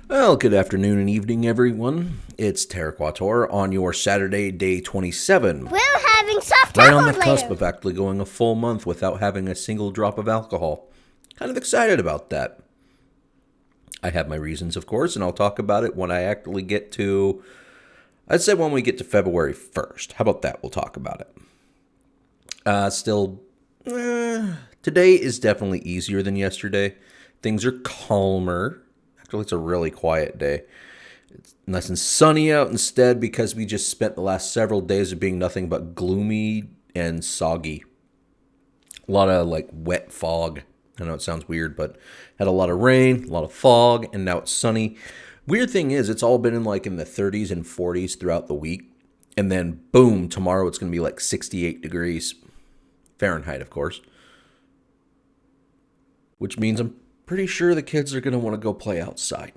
Well, good afternoon and evening, everyone. It's Terraquator on your Saturday, day 27. We're having soft Right on the tacos cusp later. of actually going a full month without having a single drop of alcohol. Kind of excited about that. I have my reasons, of course, and I'll talk about it when I actually get to. I'd say when we get to February 1st. How about that? We'll talk about it. Still, today is definitely easier than yesterday. Things are calmer. Actually, it's a really quiet day. Nice and sunny out instead because we just spent the last several days of being nothing but gloomy and soggy. A lot of like wet fog. I know it sounds weird, but had a lot of rain, a lot of fog, and now it's sunny. Weird thing is, it's all been in the 30s and 40s throughout the week. And then boom, tomorrow it's going to be like 68 degrees Fahrenheit, of course. Which means I'm pretty sure the kids are going to want to go play outside.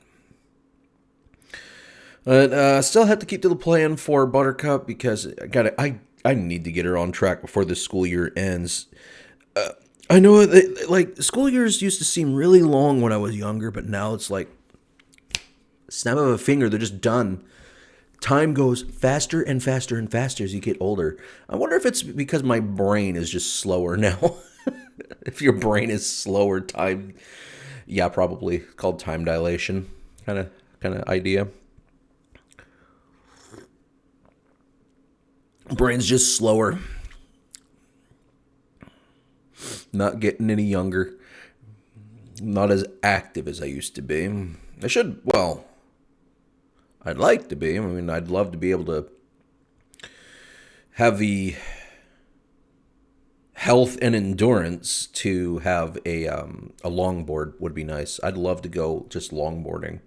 But still have to keep to the plan for Buttercup because I need to get her on track before the school year ends. I know like school years used to seem really long when I was younger, but now it's like snap of a finger, they're just done. Time goes faster and faster and faster as you get older. I wonder if it's because my brain is just slower now. If your brain is slower, time, yeah, probably called time dilation, kind of idea. Brain's just slower. Not getting any younger. Not as active as I used to be. I'd like to be. I mean, I'd love to be able to have the health and endurance to have a longboard would be nice. I'd love to go just longboarding.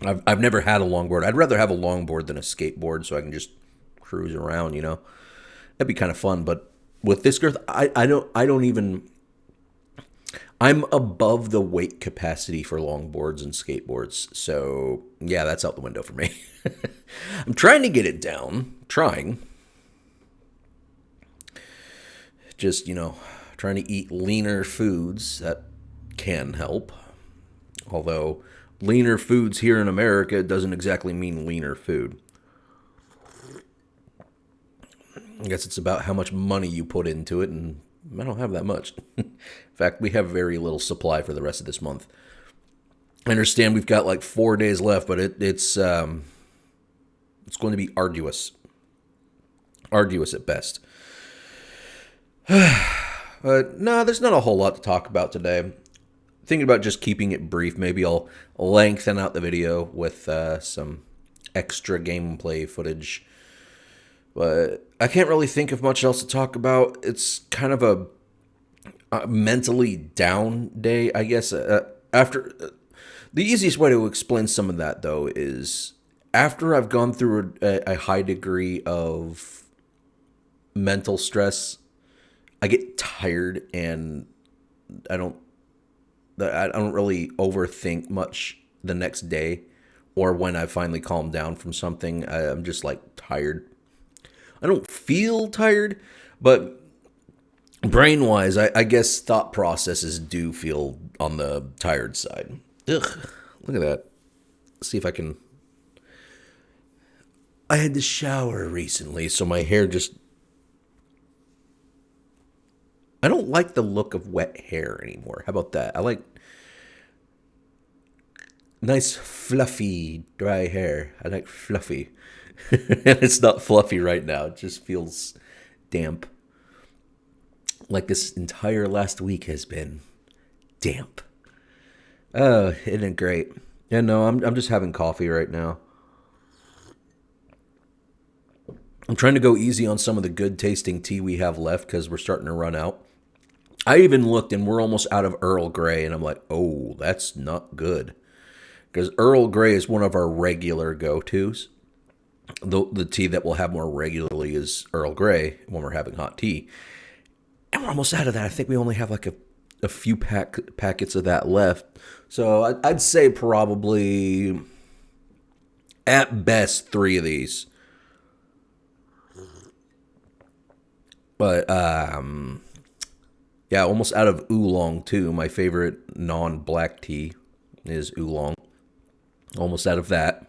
I've never had a longboard. I'd rather have a longboard than a skateboard so I can just cruise around, you know. That'd be kind of fun, but with this girth, I don't even I'm above the weight capacity for longboards and skateboards. So, yeah, that's out the window for me. I'm trying to get it down, trying. Just, trying to eat leaner foods that can help. Although leaner foods here in America doesn't exactly mean leaner food. I guess it's about how much money you put into it, and I don't have that much. In fact, we have very little supply for the rest of this month. I understand we've got like 4 days left, but it's going to be arduous. Arduous at best. But no, there's not a whole lot to talk about today. Thinking about just keeping it brief. Maybe I'll lengthen out the video with some extra gameplay footage. But I can't really think of much else to talk about. It's kind of a mentally down day, I guess. The easiest way to explain some of that, though, is after I've gone through a high degree of mental stress, I get tired and I don't really overthink much the next day, or when I finally calm down from something. I'm just like tired. I don't feel tired, but brain-wise, I guess thought processes do feel on the tired side. Ugh, look at that. Let's see if I can. I had to shower recently, so my hair just. I don't like the look of wet hair anymore. How about that? I like nice, fluffy, dry hair. I like fluffy. And it's not fluffy right now. It just feels damp. Like this entire last week has been damp. Oh, isn't it great? Yeah, no, I'm just having coffee right now. I'm trying to go easy on some of the good tasting tea we have left because we're starting to run out. I even looked and we're almost out of Earl Grey, and I'm like, oh, that's not good. Because Earl Grey is one of our regular go-tos. The tea that we'll have more regularly is Earl Grey when we're having hot tea. And we're almost out of that. I think we only have like a few packets of that left. So I'd say probably at best 3 of these. But yeah, almost out of oolong too. My favorite non-black tea is oolong. almost out of that.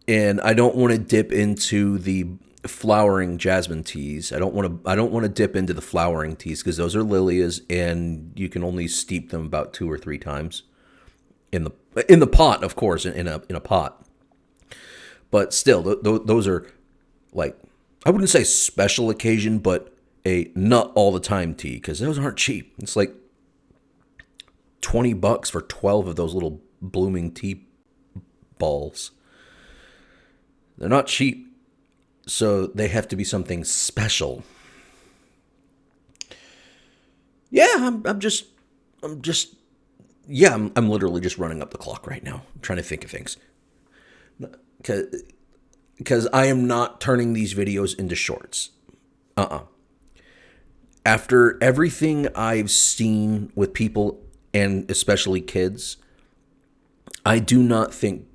And I don't want to dip into the flowering jasmine teas. I don't want to dip into the flowering teas because those are Lilias and you can only steep them about 2 or 3 times in the pot, of course, in a pot. But still, those are like, I wouldn't say special occasion, but a not all the time tea because those aren't cheap. It's like $20 for 12 of those little blooming tea balls. They're not cheap, so they have to be something special. Yeah, I'm literally just running up the clock right now. I'm trying to think of things. Because I am not turning these videos into shorts. After everything I've seen with people, and especially kids, I do not think,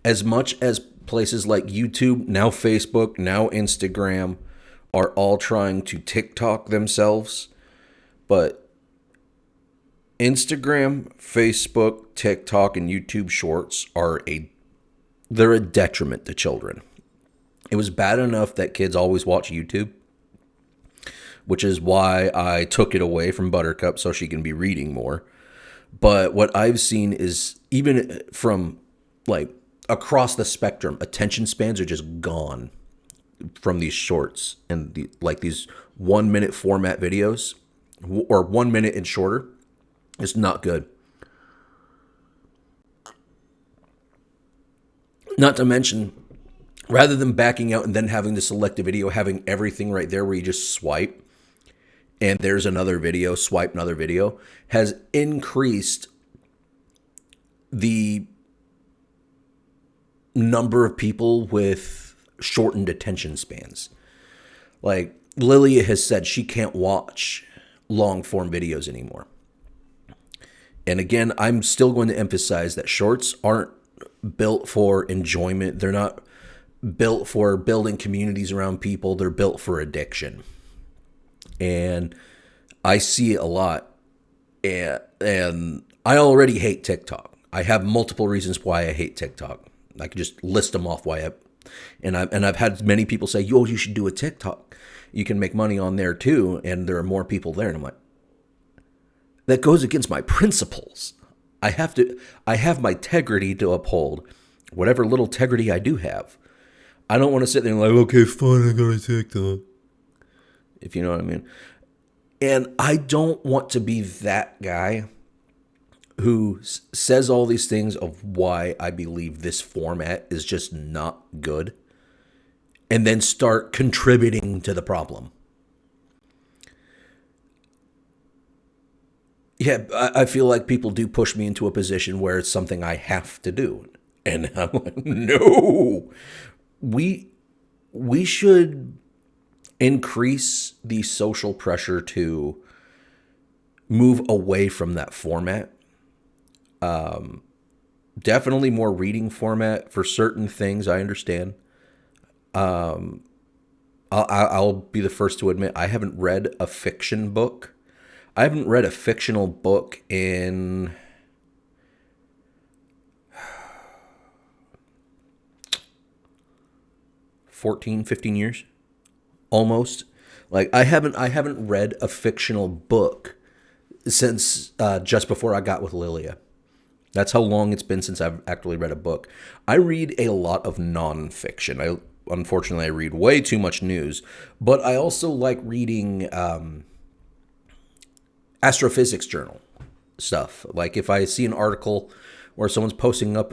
as much as places like YouTube, now Facebook, now Instagram, are all trying to TikTok themselves, but Instagram, Facebook, TikTok, and YouTube Shorts they're a detriment to children. It was bad enough that kids always watch YouTube, which is why I took it away from Buttercup so she can be reading more. But what I've seen is, even from like across the spectrum, attention spans are just gone from these shorts and these 1 minute format videos, or 1 minute and shorter. It's not good. Not to mention, rather than backing out and then having to select a video, having everything right there where you just swipe and there's another video, swipe another video, has increased the number of people with shortened attention spans. Like, Lilia has said she can't watch long form videos anymore. And again, I'm still going to emphasize that shorts aren't built for enjoyment. They're not built for building communities around people. They're built for addiction. And I see it a lot. And I already hate TikTok. I have multiple reasons why I hate TikTok. I can just list them off I've had many people say, "Yo, you should do a TikTok. You can make money on there too." And there are more people there. And I'm like, that goes against my principles. I have my integrity to uphold, whatever little integrity I do have. I don't want to sit there and like, okay, fine, I got a TikTok. If you know what I mean. And I don't want to be that guy who says all these things of why I believe this format is just not good, and then start contributing to the problem. Yeah, I feel like people do push me into a position where it's something I have to do. And I'm like, no. We should increase the social pressure to move away from that format. Definitely more reading format for certain things, I understand. I'll be the first to admit I haven't read a fiction book. I haven't read a fictional book in 14, 15 years. Almost. Like I haven't read a fictional book since just before I got with Lilia. That's how long it's been since I've actually read a book. I read a lot of nonfiction. Unfortunately, I read way too much news, but I also like reading astrophysics journal stuff. Like if I see an article where someone's posting up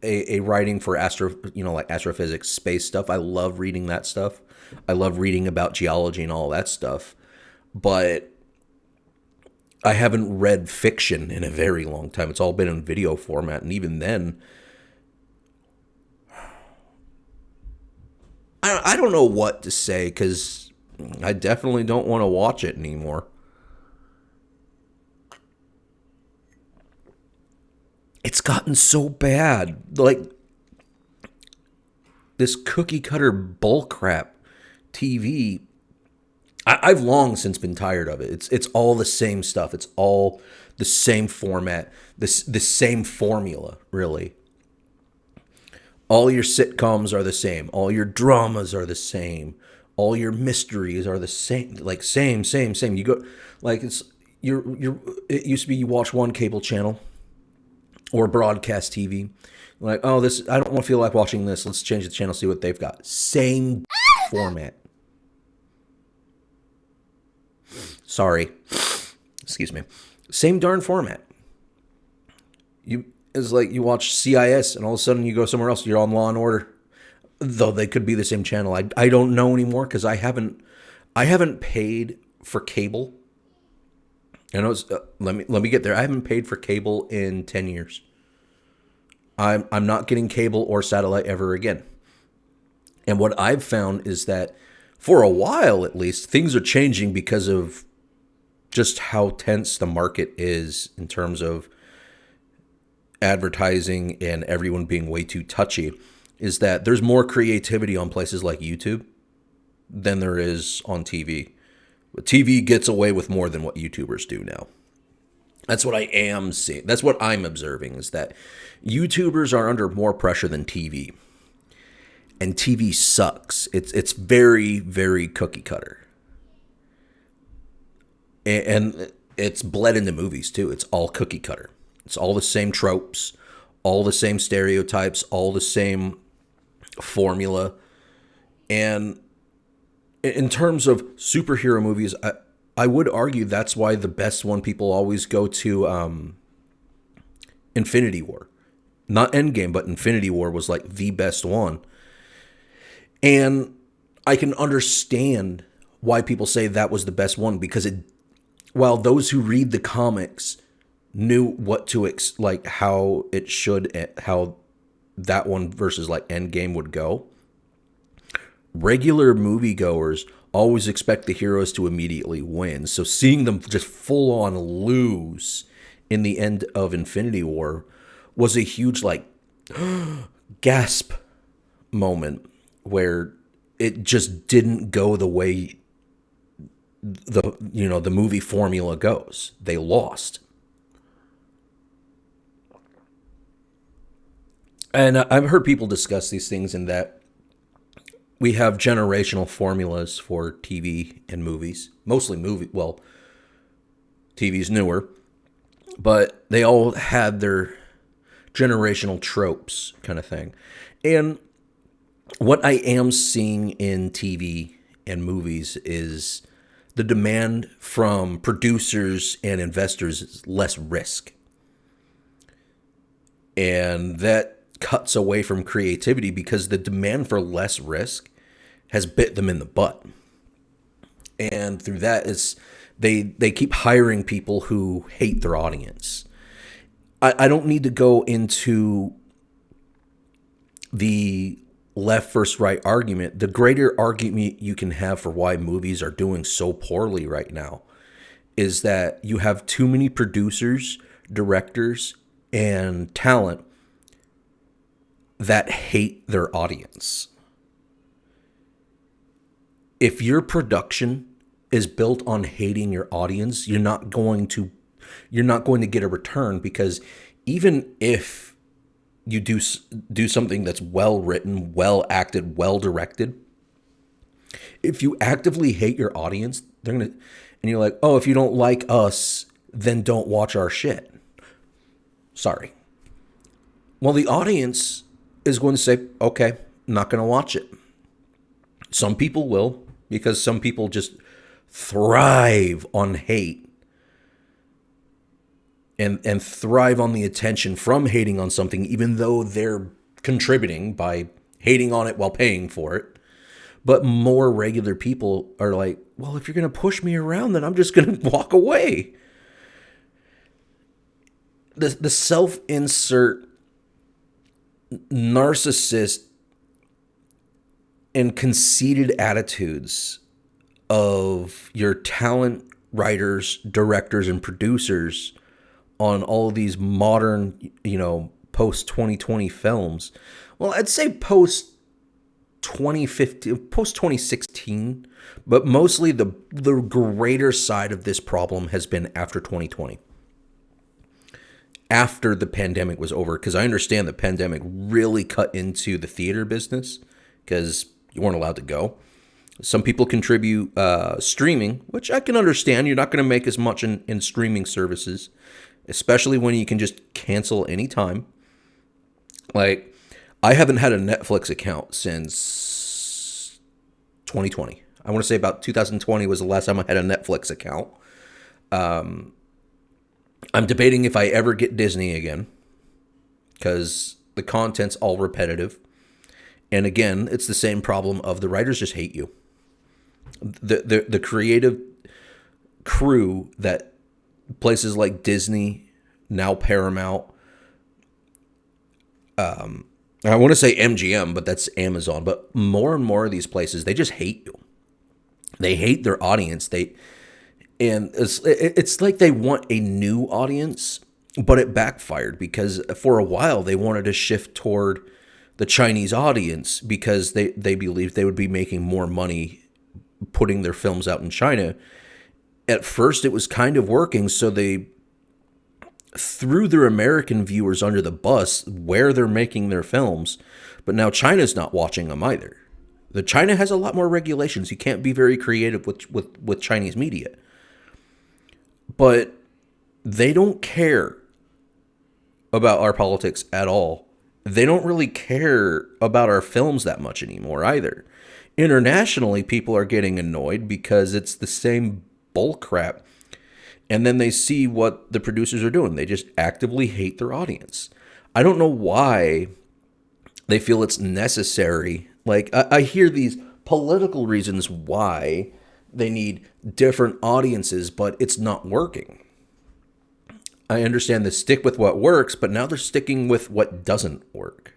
a writing for like astrophysics, space stuff, I love reading that stuff. I love reading about geology and all that stuff. But I haven't read fiction in a very long time. It's all been in video format, and even then, I don't know what to say because I definitely don't want to watch it anymore. It's gotten so bad. Like, this cookie cutter bullcrap TV, I've long since been tired of it. It's all the same stuff. It's all the same format, the same formula, really. All your sitcoms are the same. All your dramas are the same. All your mysteries are the same. Like same. You go like it's you're it used to be you watch one cable channel or broadcast TV. Like, oh, this I don't want to feel like watching this. Let's change the channel, see what they've got. Same format. Sorry. Excuse me. Same darn format. It's like you watch CIS and all of a sudden you go somewhere else, you're on Law and Order. Though they could be the same channel. I don't know anymore because I haven't paid for cable. I know let me get there. I haven't paid for cable in 10 years. I'm not getting cable or satellite ever again. And what I've found is that for a while at least, things are changing because of just how tense the market is in terms of advertising and everyone being way too touchy, is that there's more creativity on places like YouTube than there is on TV. But TV gets away with more than what YouTubers do now. That's what I am seeing. That's what I'm observing, is that YouTubers are under more pressure than TV. And TV sucks. It's very, very cookie cutter. And it's bled into movies too. It's all cookie cutter. It's all the same tropes, all the same stereotypes, all the same formula. And in terms of superhero movies, I would argue that's why the best one people always go to Infinity War. Not Endgame, but Infinity War was like the best one. And I can understand why people say that was the best one, because while those who read the comics knew what to like how it should, how that one versus like Endgame would go, regular moviegoers always expect the heroes to immediately win. So seeing them just full on lose in the end of Infinity War was a huge like gasp moment where it just didn't go the way the movie formula goes. They lost. And I've heard people discuss these things in that we have generational formulas for TV and movies. Mostly TV's newer, but they all had their generational tropes kind of thing. And what I am seeing in TV and movies is the demand from producers and investors is less risk. And that cuts away from creativity because the demand for less risk has bit them in the butt. And through that is they keep hiring people who hate their audience. I don't need to go into the left versus right argument. The greater argument you can have for why movies are doing so poorly right now is that you have too many producers, directors, and talent that hate their audience. If your production is built on hating your audience, you're not going to get a return, because even if you do something that's well written, well acted, well directed, if you actively hate your audience, and you're like, oh, if you don't like us, then don't watch our shit. Sorry. Well, the audience is going to say, okay, I'm not going to watch it. Some people will, because some people just thrive on hate and thrive on the attention from hating on something, even though they're contributing by hating on it while paying for it. But more regular people are like, well, if you're going to push me around, then I'm just going to walk away. The self-insert narcissist and conceited attitudes of your talent writers, directors, and producers on all of these modern, post 2020 films. Well, I'd say post 2015, post 2016, but mostly the greater side of this problem has been after 2020, after the pandemic was over, because I understand the pandemic really cut into the theater business because you weren't allowed to go. Some people contribute streaming, which I can understand. You're not going to make as much in streaming services, especially when you can just cancel anytime. Like, I haven't had a Netflix account since 2020. I want to say about 2020 was the last time I had a Netflix account. I'm debating if I ever get Disney again, because the content's all repetitive. And again, it's the same problem of the writers just hate you. The creative crew that places like Disney, now Paramount, I want to say MGM, but that's Amazon. But more and more of these places, they just hate you. They hate their audience. And it's like they want a new audience, but it backfired because for a while they wanted to shift toward the Chinese audience because they believed they would be making more money putting their films out in China. At first it was kind of working, so they threw their American viewers under the bus where they're making their films, but now China's not watching them either. China has a lot more regulations. You can't be very creative with Chinese media. But they don't care about our politics at all. They don't really care about our films that much anymore either. Internationally, people are getting annoyed because it's the same bull crap. And then they see what the producers are doing. They just actively hate their audience. I don't know why they feel it's necessary. Like, I hear these political reasons why they need different audiences, but it's not working. I understand they stick with what works, but now they're sticking with what doesn't work.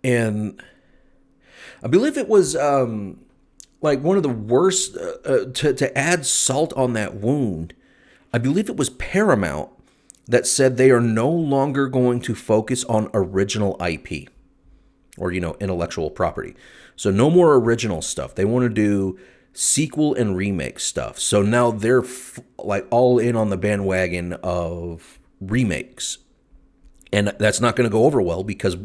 And I believe it was like one of the worst, to add salt on that wound, I believe it was Paramount that said they are no longer going to focus on original IP or, intellectual property. So no more original stuff. They want to do sequel and remake stuff. So now they're like all in on the bandwagon of remakes. And that's not going to go over well because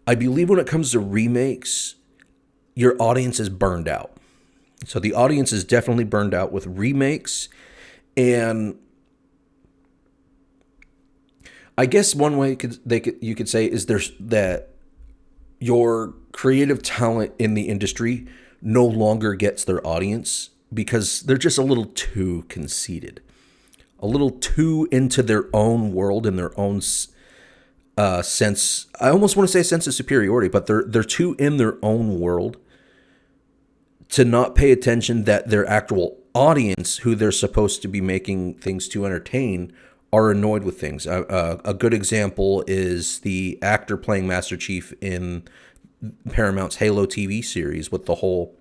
I believe when it comes to remakes, your audience is burned out. So the audience is definitely burned out with remakes. And I guess one way you could say is there's that your creative talent in the industry no longer gets their audience because they're just a little too conceited, a little too into their own world and their own sense. I almost want to say sense of superiority, but they're too in their own world to not pay attention that their actual audience, who they're supposed to be making things to entertain, are annoyed with things. A good example is the actor playing Master Chief in Paramount's Halo TV series with the whole,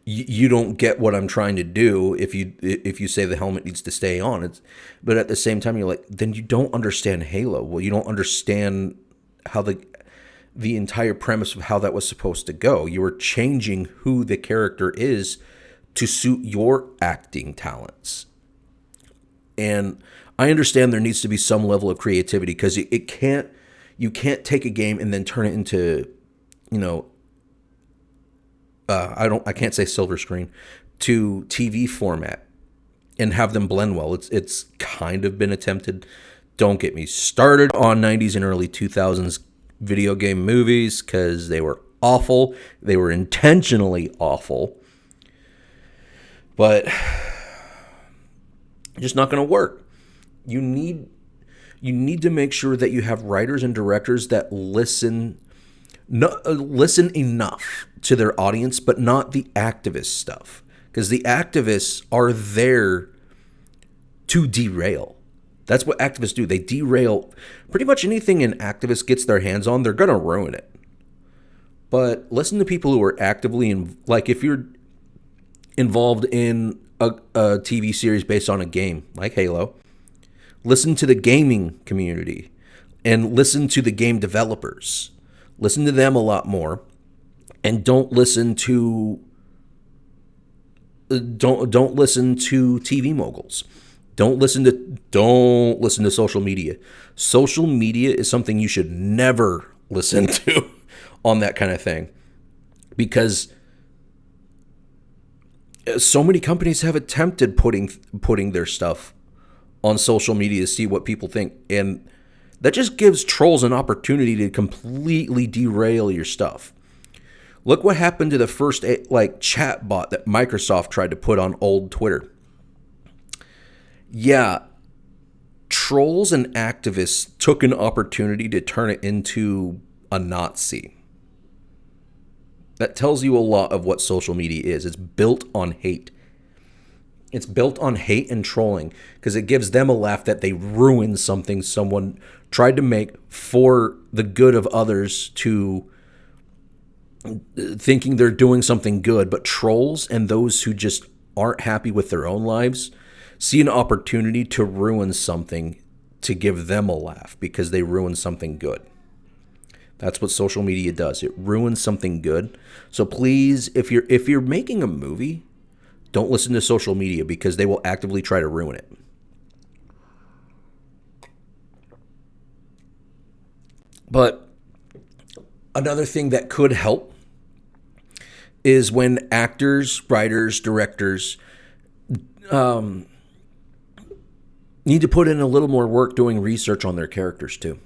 you don't get what I'm trying to do if you say the helmet needs to stay on. But at the same time, you're like, then you don't understand Halo. Well, you don't understand how the entire premise of how that was supposed to go. You were changing who the character is to suit your acting talents. And I understand there needs to be some level of creativity because you can't take a game and then turn it into, I can't say silver screen, to TV format and have them blend well. It's kind of been attempted. Don't get me started on 90s and early 2000s video game movies because they were awful. They were intentionally awful. But just not going to work. You need to make sure that you have writers and directors that listen enough to their audience, but not the activist stuff. Because the activists are there to derail. That's what activists do. They derail pretty much anything an activist gets their hands on. They're going to ruin it. But listen to people who are actively like if you're involved in a TV series based on a game like Halo, listen to the gaming community and listen to the game developers. Listen to them a lot more, and don't listen to TV moguls. Don't listen to social media. Social media is something you should never listen to on that kind of thing, because so many companies have attempted putting their stuff on social media to see what people think, and that just gives trolls an opportunity to completely derail your stuff. Look what happened to the first chat bot that Microsoft tried to put on old Twitter. Yeah, trolls and activists took an opportunity to turn it into a Nazi. That tells you a lot of what social media is. It's built on hate. It's built on hate and trolling, because it gives them a laugh that they ruined something someone tried to make for the good of others, to thinking they're doing something good. But trolls and those who just aren't happy with their own lives see an opportunity to ruin something to give them a laugh because they ruined something good. That's what social media does. It ruins something good. So please, if you're making a movie, don't listen to social media, because they will actively try to ruin it. But another thing that could help is when actors, writers, directors need to put in a little more work doing research on their characters too.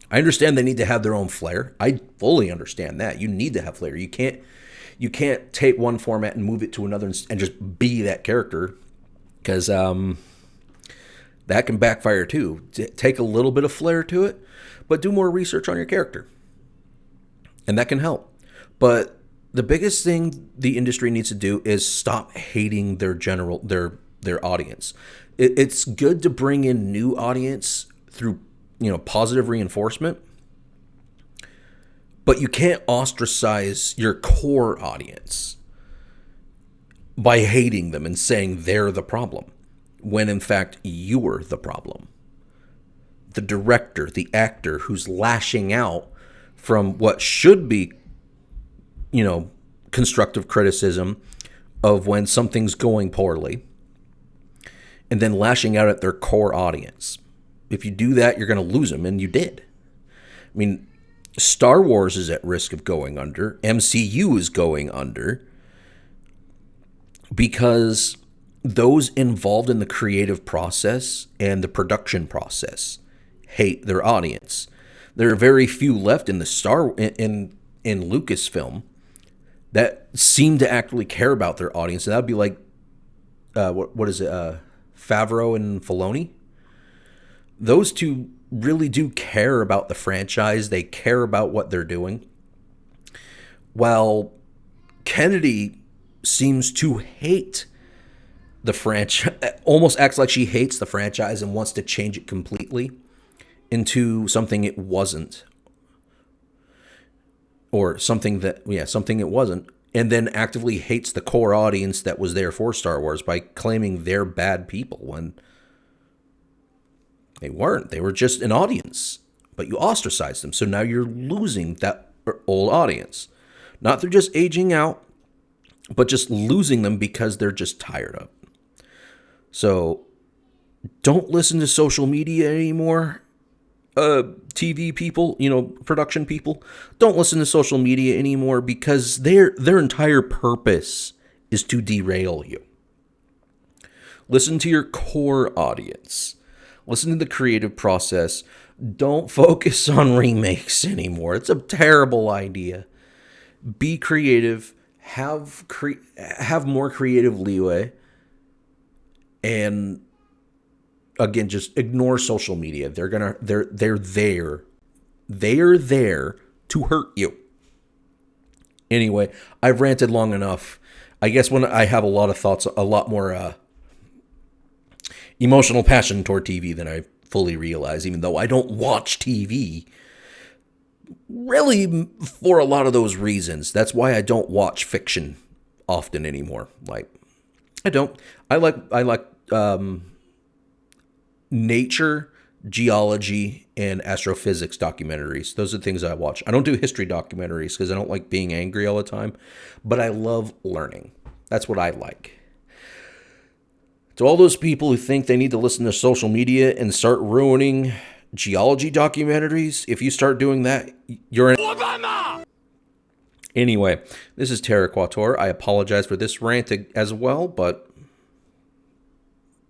I understand they need to have their own flair. I fully understand that. You need to have flair. You can't take one format and move it to another and just be that character, because that can backfire too. Take a little bit of flair to it, but do more research on your character, and that can help. But the biggest thing the industry needs to do is stop hating their audience. It's good to bring in new audience through positive reinforcement, but you can't ostracize your core audience by hating them and saying they're the problem, when in fact you're the problem. The director, the actor who's lashing out from what should be, constructive criticism of when something's going poorly, and then lashing out at their core audience. If you do that, you're going to lose them, and you did. I mean, Star Wars is at risk of going under. MCU is going under, because those involved in the creative process and the production process hate their audience. There are very few left in in Lucasfilm that seem to actually care about their audience, and that would be like, what is it, Favreau and Filoni? Those two really do care about the franchise. They care about what they're doing. While Kennedy seems to hate the franchise, almost acts like she hates the franchise and wants to change it completely into something it wasn't. Or something it wasn't. And then actively hates the core audience that was there for Star Wars by claiming they're bad people when they weren't. They were just an audience, but you ostracized them. So now you're losing that old audience. Not through just aging out, but just losing them because they're just tired of it. So don't listen to social media anymore. TV people, production people, don't listen to social media anymore, because their entire purpose is to derail you. Listen to your core audience. Listen to the creative process. Don't focus on remakes anymore. It's a terrible idea. Be creative. Have more creative leeway. And again, just ignore social media. They're there. They're there to hurt you. Anyway, I've ranted long enough. I guess when I have a lot of thoughts, a lot more emotional passion toward TV than I fully realize, even though I don't watch TV really for a lot of those reasons. That's why I don't watch fiction often anymore. I like nature geology and astrophysics documentaries. Those are the things I watch. I don't do history documentaries because I don't like being angry all the time, but I love learning. That's what I like. To all those people who think they need to listen to social media and start ruining geology documentaries, if you start doing that, you're an Obama! Anyway, this is Terra Quator. I apologize for this rant as well, but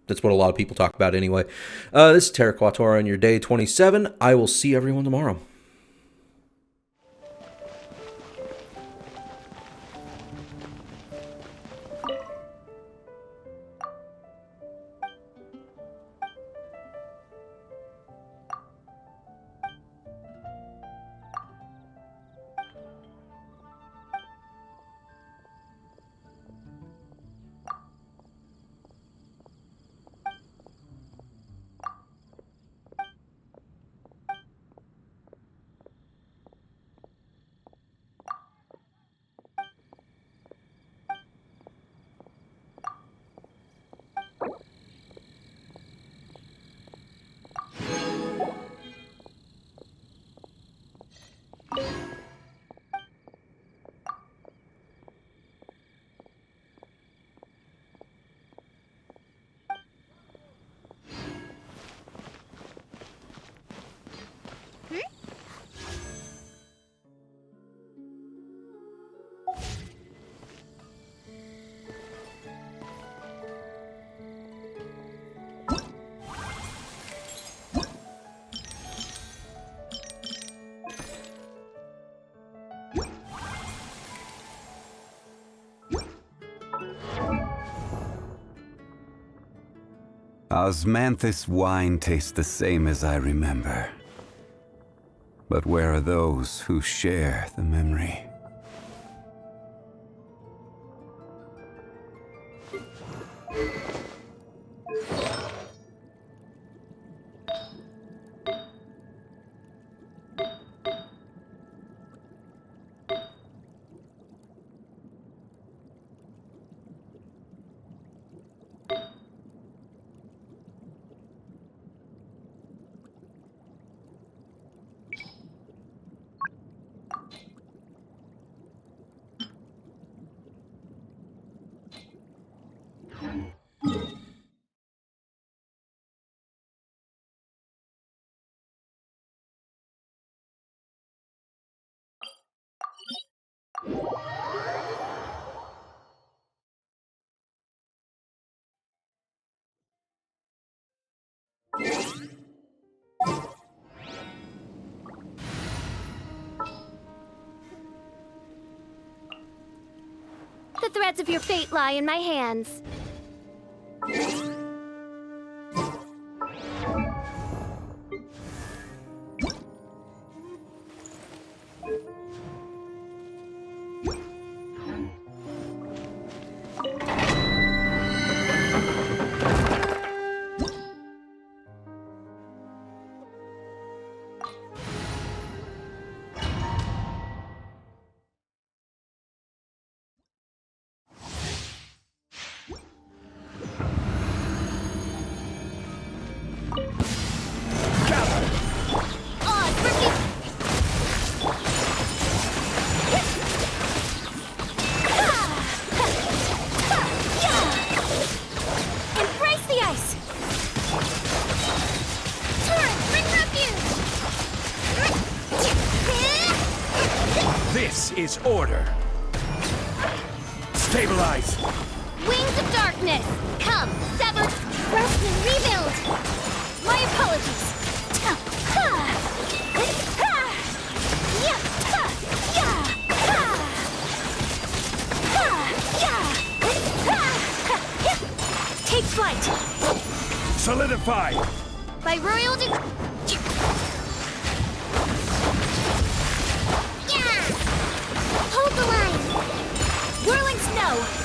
that's what a lot of people talk about anyway. This is Terra Quator on your day 27. I will see everyone tomorrow. Osmanthus wine tastes the same as I remember. But where are those who share the memory? The threads of your fate lie in my hands. This is order. Stabilize. Wings of darkness, come, sever, rest and rebuild. My apologies. Take flight. Solidify. By royal Hold the line. Whirling snow.